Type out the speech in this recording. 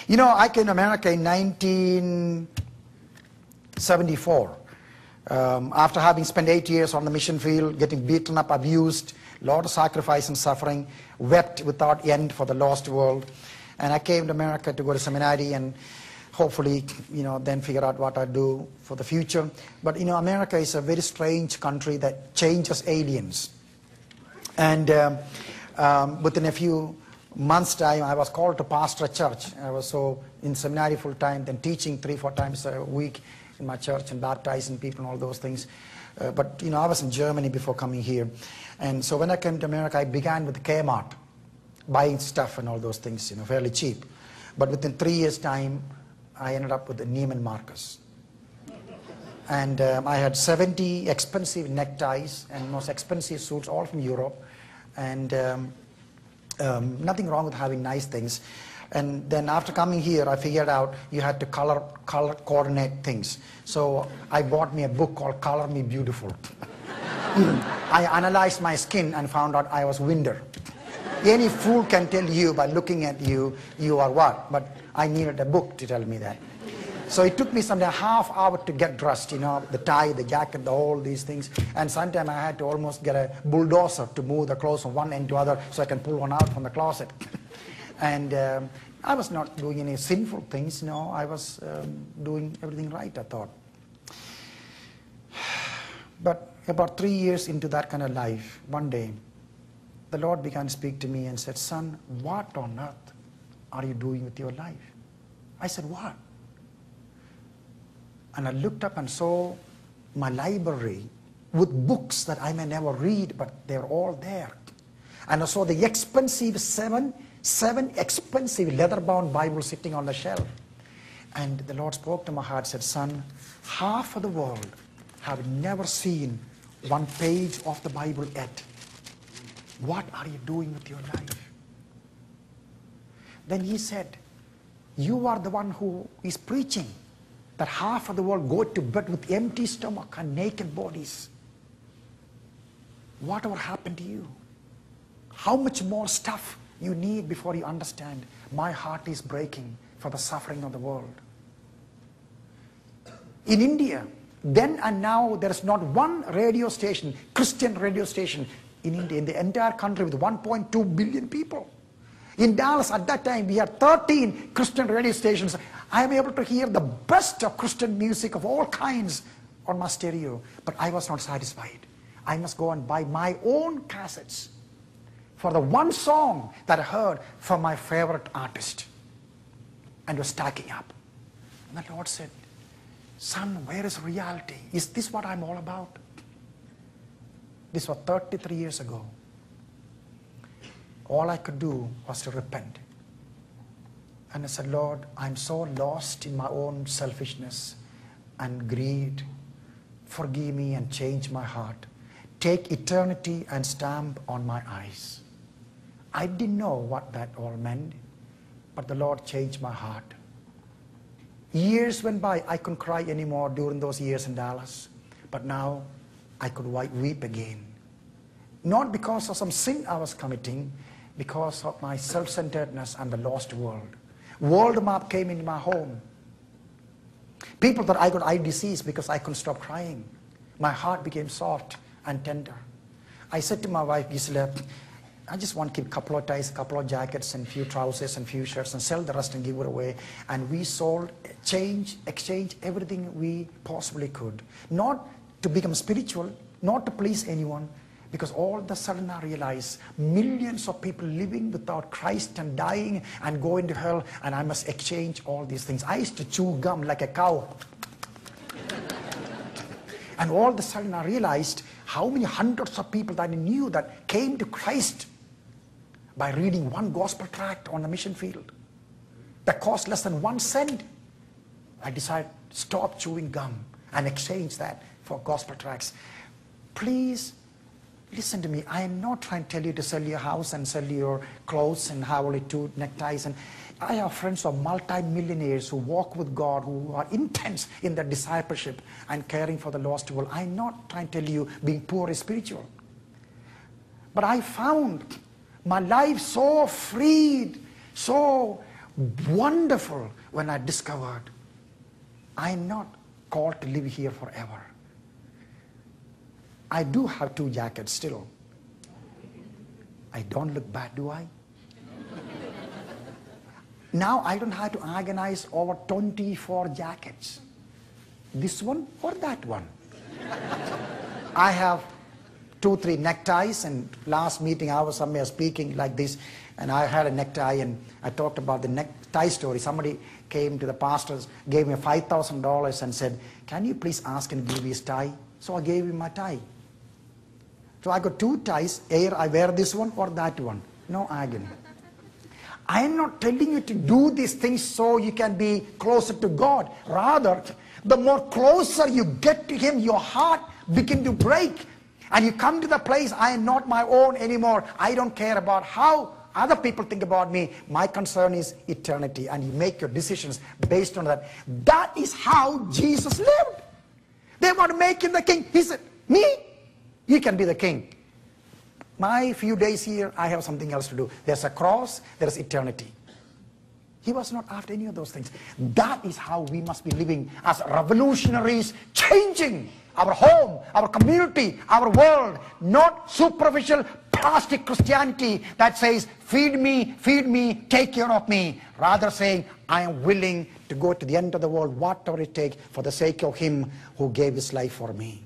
You know, I came to America in 1974. After having spent 8 years on the mission field, getting beaten up, abused, a lot of sacrifice and suffering, wept without end for the lost world. And I came to America to go to seminary and hopefully, you know, then figure out what I do for the future. But, you know, America is a very strange country that changes aliens. And within a few months' time, I was called to pastor a church. I was so in seminary full time, then teaching 3-4 times a week in my church and baptizing people and all those things. But, you know, I was in Germany before coming here. And so when I came to America, I began with Kmart, buying stuff and all those things, you know, fairly cheap. But within 3 years' time, I ended up with the Neiman Marcus. And I had 70 expensive neckties and most expensive suits, all from Europe. And nothing wrong with having nice things. And then after coming here, I figured out you had to color coordinate things. So I bought me a book called Color Me Beautiful. I analyzed my skin and found out I was Winder. Any fool can tell you by looking at you, you are what? But I needed a book to tell me that. So it took me some half hour to get dressed, you know, the tie, the jacket, all these things. And sometimes I had to almost get a bulldozer to move the clothes from one end to other so I can pull one out from the closet. And I was not doing any sinful things, you know. I was doing everything right, I thought. But about 3 years into that kind of life, one day, the Lord began to speak to me and said, "Son, what on earth are you doing with your life?" I said, "What?" And I looked up and saw my library with books that I may never read, but they're all there. And I saw the expensive seven expensive leather-bound Bibles sitting on the shelf. And the Lord spoke to my heart, said, "Son, half of the world have never seen one page of the Bible yet. What are you doing with your life?" Then he said, "You are the one who is preaching that half of the world go to bed with empty stomach and naked bodies. Whatever happened to you? How much more stuff you need before you understand? My heart is breaking for the suffering of the world." In India, then and now, there is not one radio station, Christian radio station in India, in the entire country with 1.2 billion people. In Dallas, at that time, we had 13 Christian radio stations. I am able to hear the best of Christian music of all kinds on my stereo. But I was not satisfied. I must go and buy my own cassettes for the one song that I heard from my favorite artist. And was stacking up. And the Lord said, "Son, where is reality? Is this what I'm all about?" This was 33 years ago. All I could do was to repent. And I said, "Lord, I'm so lost in my own selfishness and greed. Forgive me and change my heart. Take eternity and stamp on my eyes." I didn't know what that all meant, but the Lord changed my heart. Years went by, I couldn't cry anymore during those years in Dallas. But now I could weep again. Not because of some sin I was committing, because of my self-centeredness and the lost world. World map came into my home. People thought I got eye disease because I couldn't stop crying. My heart became soft and tender. I said to my wife, Gisela, I just want to keep a couple of ties, a couple of jackets, and a few trousers and a few shirts, and sell the rest and give it away. And we sold, exchange everything we possibly could. Not to become spiritual, not to please anyone, because all of a sudden I realized millions of people living without Christ and dying and going to hell, and I must exchange all these things. I used to chew gum like a cow. And all of a sudden I realized how many hundreds of people that I knew that came to Christ by reading one gospel tract on the mission field that cost less than 1 cent. I decided to stop chewing gum and exchange that for gospel tracts. Please listen to me. I am not trying to tell you to sell your house and sell your clothes and have only 2 neckties. And I have friends of multi-millionaires who walk with God, who are intense in their discipleship and caring for the lost world. I'm not trying to tell you being poor is spiritual. But I found my life so freed, so wonderful when I discovered I'm not called to live here forever. I do have 2 jackets still. I don't look bad, do I? Now I don't have to agonize over 24 jackets. This one or that one. I have 2, 3 neckties, and last meeting I was somewhere speaking like this, and I had a necktie, and I talked about the necktie story. Somebody came to the pastors, gave me $5,000 and said, can you please ask and give me his tie? So I gave him my tie. So I got 2 ties. Either I wear this one or that one. No agony. I am not telling you to do these things so you can be closer to God. Rather, the more closer you get to Him, your heart begin to break. And you come to the place, I am not my own anymore. I don't care about how other people think about me. My concern is eternity. And you make your decisions based on that. That is how Jesus lived. They want to make Him the king. He said, me? You can be the king. My few days here, I have something else to do. There's a cross, there's eternity. He was not after any of those things. That is how we must be living as revolutionaries, changing our home, our community, our world. Not superficial plastic Christianity that says, feed me, take care of me. Rather saying, I am willing to go to the end of the world, whatever it takes, for the sake of Him who gave His life for me.